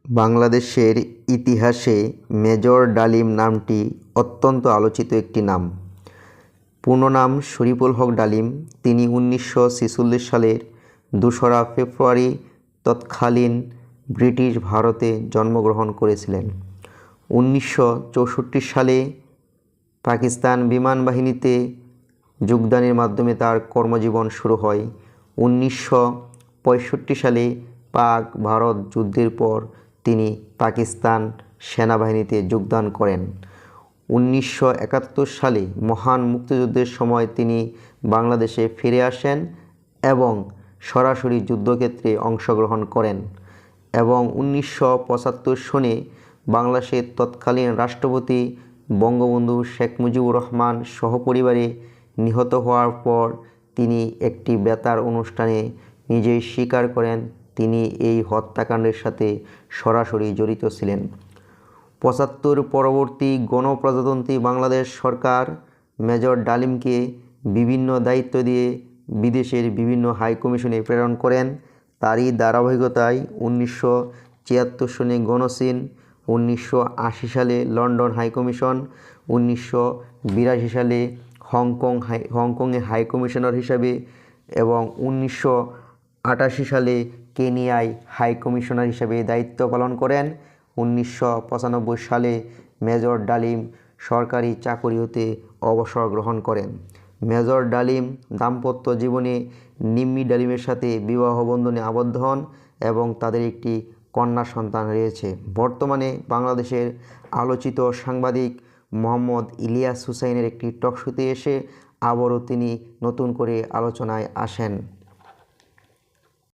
বাংলাদেশের ইতিহাসে মেজর ডালিম নামটি অত্যন্ত আলোচিত একটি নাম। পূর্ণ নাম শরীফুল হক ডালিম। তিনি 1946 সালের 2রা ফেব্রুয়ারি তৎকালীন ব্রিটিশ ভারতে জন্মগ্রহণ করেছিলেন। 1964 সালে পাকিস্তান বিমান বাহিনীতে যোগদানের মাধ্যমে তার কর্মজীবন শুরু হয়। 1965 সালে পাক ভারত যুদ্ধের পর তিনি পাকিস্তান সেনাবাহিনীতে যোগদান করেন। 1971 সালে মহান মুক্তিযুদ্ধের সময় তিনি বাংলাদেশে ফিরে আসেন এবং সরাসরি যুদ্ধক্ষেত্রে অংশগ্রহণ করেন এবং 1975 সনে বাংলাদেশের তৎকালীন রাষ্ট্রপতি বঙ্গবন্ধু শেখ মুজিবুর রহমান সহপরিবারে নিহত হওয়ার পর তিনি একটি বেতার অনুষ্ঠানে নিজেই স্বীকার করেন তিনি এই হত্যাকাণ্ডের সাথে সরাসরি জড়িত ছিলেন। 75 পরবর্তী গণপ্রজাতন্ত্রী বাংলাদেশ সরকার মেজর ডালিমকে বিভিন্ন দায়িত্ব দিয়ে বিদেশের বিভিন্ন হাইকমিশনে প্রেরণ করেন। তারই ধারাবাহিকতায় 1976 সনে গণসিন, 1980 সালে লন্ডন হাইকমিশন, 1982 সালে হংকংয়ে হাইকমিশনার হিসাবে এবং 1988 সালে কেনিয়ায় হাইকমিশনার হিসাবে দায়িত্ব পালন করেন। 1995 সালে মেজর ডালিম সরকারি চাকরি হতে অবসর গ্রহণ করেন। মেজর ডালিম দাম্পত্য জীবনে নিম্মি ডালিমের সাথে বিবাহ বন্ধনে আবদ্ধ হন এবং তাদের একটি কন্যা সন্তান রয়েছে। বর্তমানে বাংলাদেশের আলোচিত সাংবাদিক মোহাম্মদ ইলিয়াস হুসাইনের একটি টকশোতে এসে আবারও তিনি নতুন করে আলোচনায় আসেন।